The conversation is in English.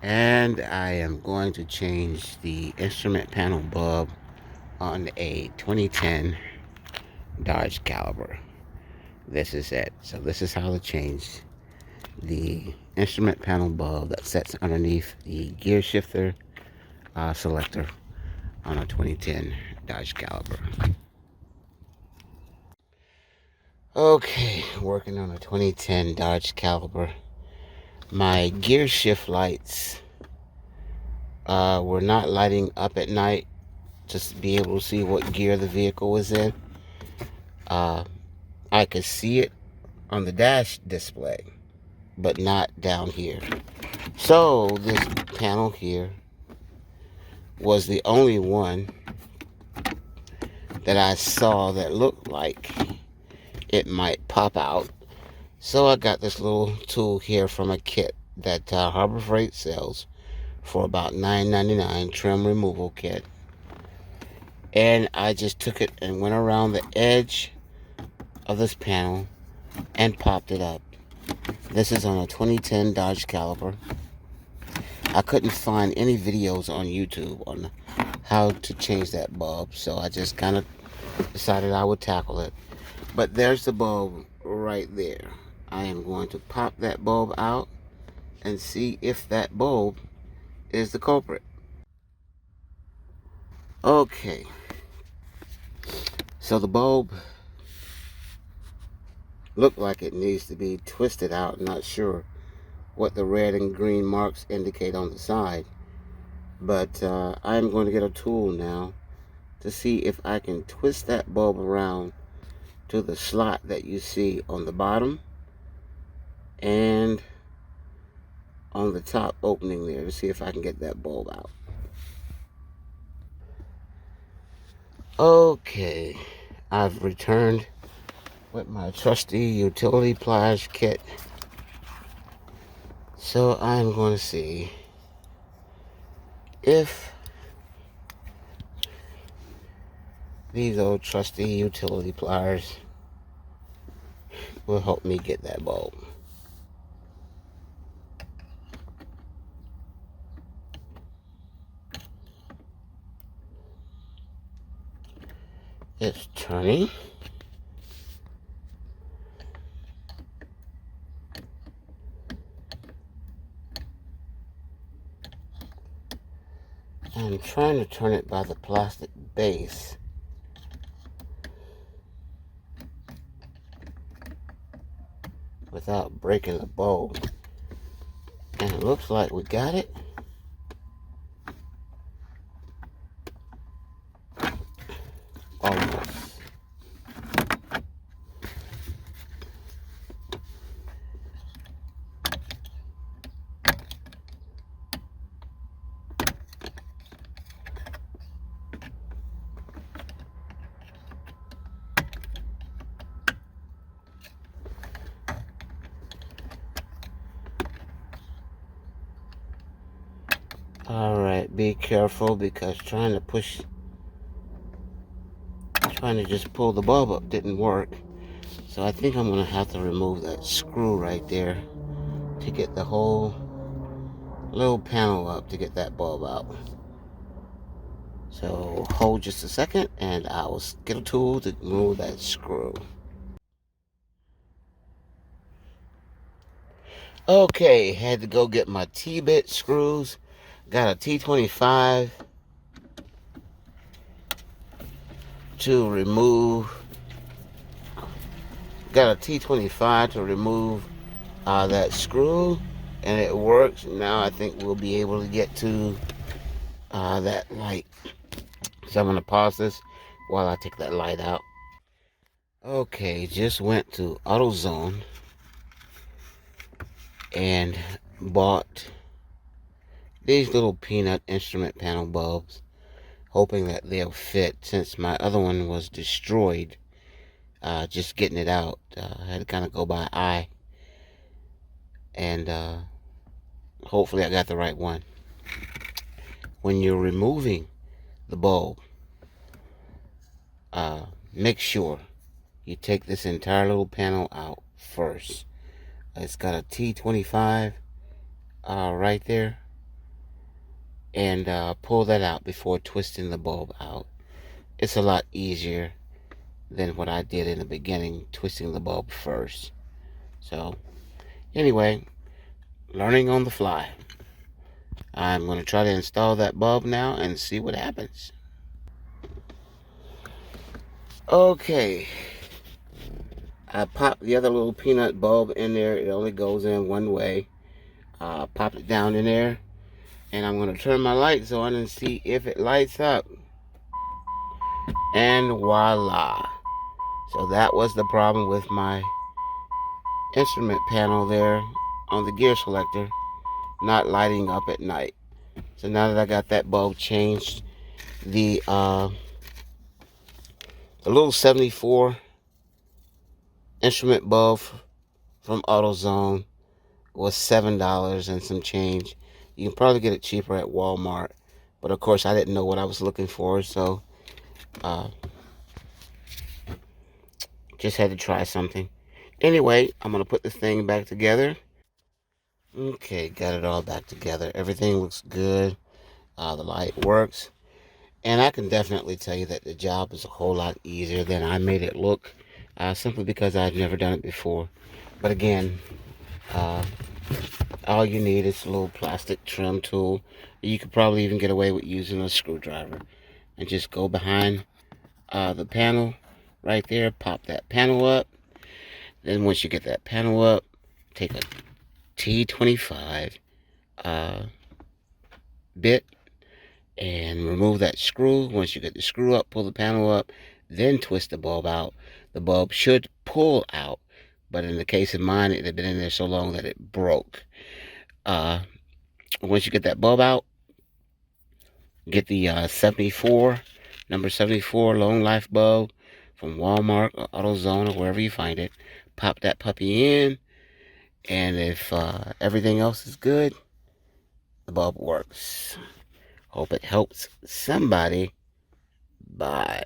And I am going to change the instrument panel bulb on a 2010 Dodge Caliber. This is it. So this is how to change the instrument panel bulb that sits underneath the Gearshifter selector on a 2010 Dodge Caliber. Okay, working on a 2010 Dodge Caliber. My gear shift lights were not lighting up at night just to be able to see what gear the vehicle was in. I could see it on the dash display, but not down here. So this panel here was the only one that I saw that looked like it might pop out. So I got this little tool here from a kit that Harbor Freight sells for about $9.99, trim removal kit. And I just took it and went around the edge of this panel and popped it up. This is on a 2010 Dodge Caliber. I couldn't find any videos on YouTube on how to change that bulb, so I just kind of decided I would tackle it. But there's the bulb right there. I am going to pop that bulb out and see if that bulb is the culprit. Okay, so the bulb looked like it needs to be twisted out. Not sure what the red and green marks indicate on the side, but I'm going to get a tool now to see if I can twist that bulb around to the slot that you see on the bottom and on the top opening there, to see if I can get that bulb out. Okay, I've returned with my trusty utility pliers kit. So I'm going to see if these old trusty utility pliers will help me get that bulb. It's turning. I'm trying to turn it by the plastic base. Without breaking the bulb. And it looks like we got it. Almost. Alright, be careful because trying to just pull the bulb up didn't work. So I think I'm going to have to remove that screw right there to get the whole little panel up to get that bulb out. So hold just a second and I'll get a tool to remove that screw. Okay, had to go get my T-bit screws. Got a T25 to remove. Got a T25 to remove that screw, and it works. Now I think we'll be able to get to that light. So I'm gonna pause this while I take that light out. Okay, just went to AutoZone and bought these little peanut instrument panel bulbs, hoping that they'll fit since my other one was destroyed. Just getting it out, I had to kind of go by eye, and hopefully I got the right one. When you're removing the bulb, make sure you take this entire little panel out first. It's got a T25 right there. and pull that out before twisting the bulb out. It's a lot easier than what I did in the beginning, twisting the bulb first. So anyway, learning on the fly. I'm going to try to install that bulb now and see what happens. Okay, I popped the other little peanut bulb in there. It only goes in one way. Pop it down in there, and I'm going to turn my lights on and see if it lights up. And voila. So that was the problem with my instrument panel there on the gear selector, not lighting up at night. So now that I got that bulb changed, the little 74 instrument bulb from AutoZone was $7 and some change. You can probably get it cheaper at Walmart, but of course I didn't know what I was looking for, so just had to try something. Anyway, I'm gonna put this thing back together. Okay, got it all back together. Everything looks good. The light works, and I can definitely tell you that the job is a whole lot easier than I made it look, simply because I've never done it before. But again, all you need is a little plastic trim tool. You could probably even get away with using a screwdriver, and just go behind the panel right there, pop that panel up. Then once you get that panel up, take a T25 bit and remove that screw. Once you get the screw up, pull the panel up, then twist the bulb out. The bulb should pull out, but in the case of mine, it had been in there so long that it broke. Once you get that bulb out, get the 74, number 74 long life bulb from Walmart or AutoZone or wherever you find it. Pop that puppy in, and if everything else is good, the bulb works. Hope it helps somebody. Bye.